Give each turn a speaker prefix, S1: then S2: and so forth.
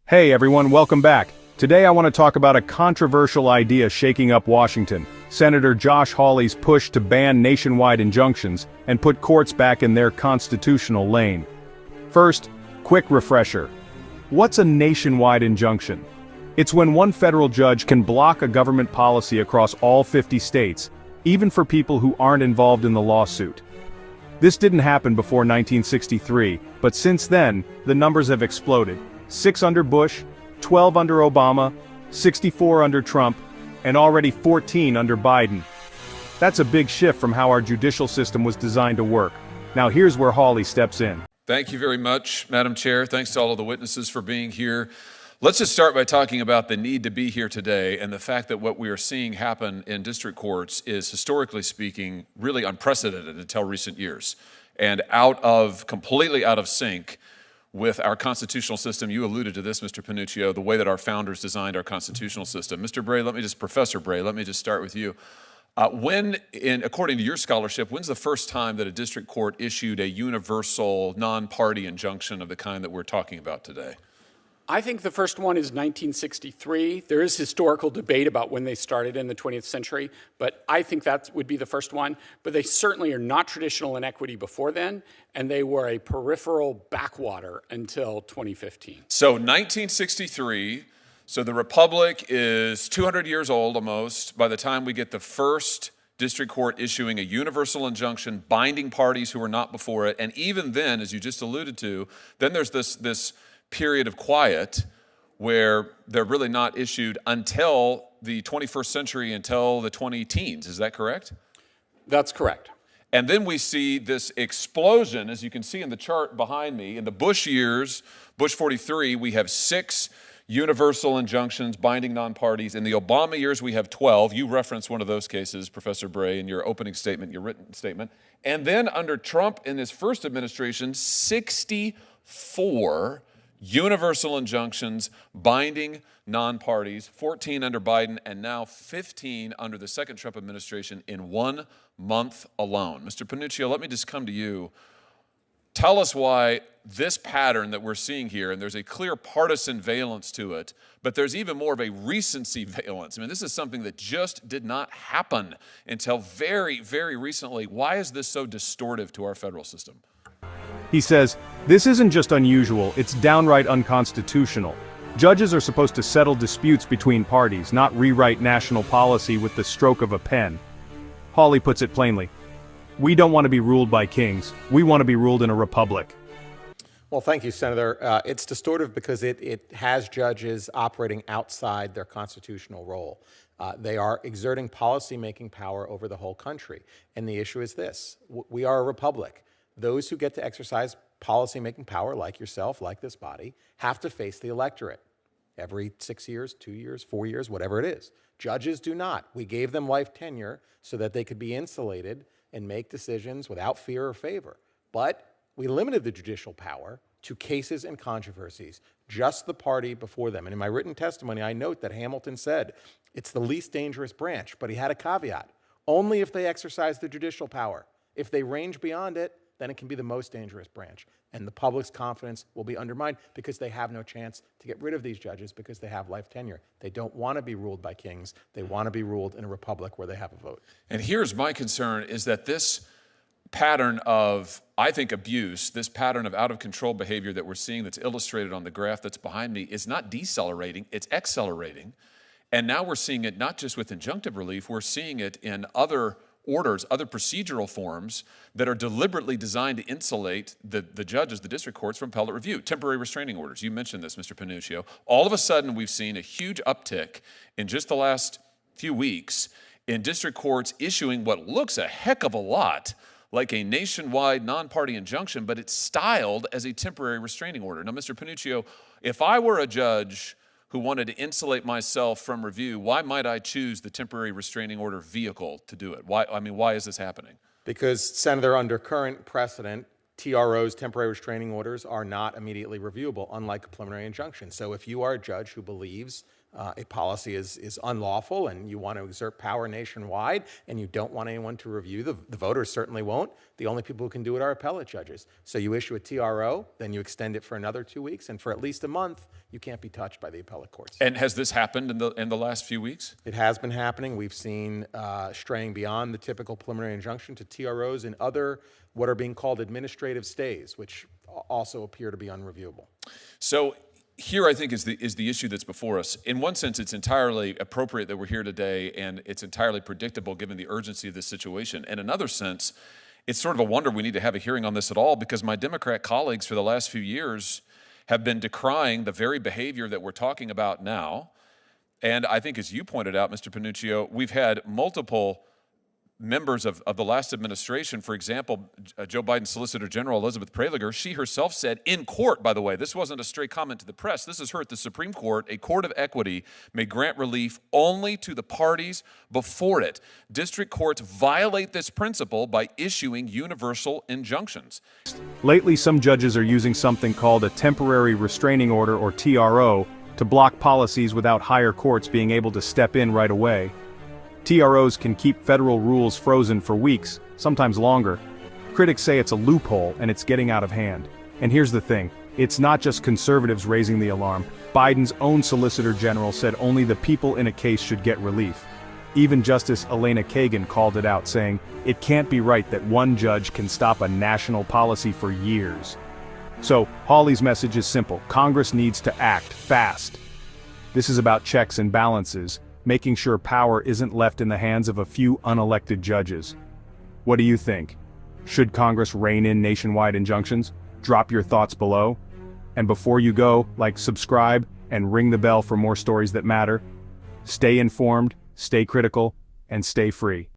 S1: Hey everyone, welcome back. Today I want to talk about a controversial idea shaking up Washington. Senator Josh Hawley's push to ban nationwide injunctions and put courts back in their constitutional lane. First, quick refresher. What's a nationwide injunction? It's when one federal judge can block a government policy across all 50 states, even for people who aren't involved in the lawsuit. This didn't happen before 1963, but since then, the numbers have exploded. 6 under Bush, 12 under Obama, 64 under Trump, and already 14 under Biden. That's a big shift from how our judicial system was designed to work. Now here's where Hawley steps in.
S2: Thank you very much, Madam Chair. Thanks to all of the witnesses for being here. Let's just start by talking about the need to be here today and the fact that what we are seeing happen in district courts is, historically speaking, really unprecedented until recent years and completely out of sync with our constitutional system. You alluded to this, Mr. Panuccio, the way that our founders designed our constitutional system. Mr. Bray, Professor Bray, let me just start with you. According to your scholarship, when's the first time that a district court issued a universal, non-party injunction of the kind that we're talking about today?
S3: I think the first one is 1963. There is historical debate about when they started in the 20th century, but I think that would be the first one. But they certainly are not traditional in equity before then, and they were a peripheral backwater until 2015.
S2: So 1963, so the Republic is 200 years old almost by the time we get the first district court issuing a universal injunction binding parties who were not before it. And even then, as you just alluded to, then there's this period of quiet where they're really not issued until the 21st century, until the 20-teens. Is that correct?
S3: That's correct.
S2: And then we see this explosion, as you can see in the chart behind me. In the Bush years, Bush 43, we have 6 universal injunctions binding non-parties. In the Obama years, we have 12. You referenced one of those cases, Professor Bray, in your opening statement, your written statement. And then under Trump in his first administration, 64 universal injunctions binding non-parties, 14 under Biden, and now 15 under the second Trump administration in 1 month alone. Mr. Panuccio, let me just come to you. Tell us why this pattern that we're seeing here, and there's a clear partisan valence to it, but there's even more of a recency valence. I mean, this is something that just did not happen until very, very recently. Why is this so distortive to our federal system?
S1: He says, this isn't just unusual, it's downright unconstitutional. Judges are supposed to settle disputes between parties, not rewrite national policy with the stroke of a pen. Hawley puts it plainly. We don't want to be ruled by kings. We want to be ruled in a republic.
S4: Well, thank you, Senator. It's distortive because it has judges operating outside their constitutional role. They are exerting policy-making power over the whole country. And the issue is this. We are a republic. Those who get to exercise policy-making power, like yourself, like this body, have to face the electorate every 6 years, 2 years, 4 years, whatever it is. Judges do not. We gave them life tenure so that they could be insulated and make decisions without fear or favor. But we limited the judicial power to cases and controversies, just the party before them. And in my written testimony, I note that Hamilton said it's the least dangerous branch, but he had a caveat. Only if they exercise the judicial power. If they range beyond it, then it can be the most dangerous branch. And the public's confidence will be undermined because they have no chance to get rid of these judges because they have life tenure. They don't want to be ruled by kings. They want to be ruled in a republic where they have a vote.
S2: And here's my concern is that this pattern of, I think, abuse, this pattern of out-of-control behavior that we're seeing that's illustrated on the graph that's behind me is not decelerating, it's accelerating. And now we're seeing it not just with injunctive relief, we're seeing it in other orders, other procedural forms that are deliberately designed to insulate the judges, the district courts, from appellate review. Temporary restraining orders. You mentioned this, Mr. Panuccio. All of a sudden, we've seen a huge uptick in just the last few weeks in district courts issuing what looks a heck of a lot like a nationwide non-party injunction, but it's styled as a temporary restraining order. Now, Mr. Panuccio, if I were a judge who wanted to insulate myself from review, why might I choose the temporary restraining order vehicle to do it? Why is this happening?
S4: Because, Senator, under current precedent, TROs, temporary restraining orders, are not immediately reviewable, unlike a preliminary injunction. So if you are a judge who believes a policy is unlawful and you want to exert power nationwide and you don't want anyone to review, the voters certainly won't. The only people who can do it are appellate judges. So you issue a TRO, then you extend it for another 2 weeks, and for at least a month, you can't be touched by the appellate courts.
S2: And has this happened in the last few weeks?
S4: It has been happening. We've seen straying beyond the typical preliminary injunction to TROs and other what are being called administrative stays, which also appear to be unreviewable.
S2: So here, I think, is the issue that's before us. In one sense, it's entirely appropriate that we're here today, and it's entirely predictable given the urgency of this situation. In another sense, it's sort of a wonder we need to have a hearing on this at all, because my Democrat colleagues for the last few years have been decrying the very behavior that we're talking about now. And I think, as you pointed out, Mr. Panuccio, we've had multiple members of the last administration. For example, Joe Biden's Solicitor General Elizabeth Prelogar, she herself said in court, by the way, this wasn't a stray comment to the press, this is her at the Supreme Court, a court of equity may grant relief only to the parties before it. District courts violate this principle by issuing universal injunctions.
S1: Lately, some judges are using something called a temporary restraining order, or TRO, to block policies without higher courts being able to step in right away. TROs can keep federal rules frozen for weeks, sometimes longer. Critics say it's a loophole and it's getting out of hand. And here's the thing, it's not just conservatives raising the alarm. Biden's own Solicitor General said only the people in a case should get relief. Even Justice Elena Kagan called it out, saying, it can't be right that one judge can stop a national policy for years. So, Hawley's message is simple, Congress needs to act fast. This is about checks and balances, making sure power isn't left in the hands of a few unelected judges. What do you think? Should Congress rein in nationwide injunctions? Drop your thoughts below. And before you go, subscribe, and ring the bell for more stories that matter. Stay informed, stay critical, and stay free.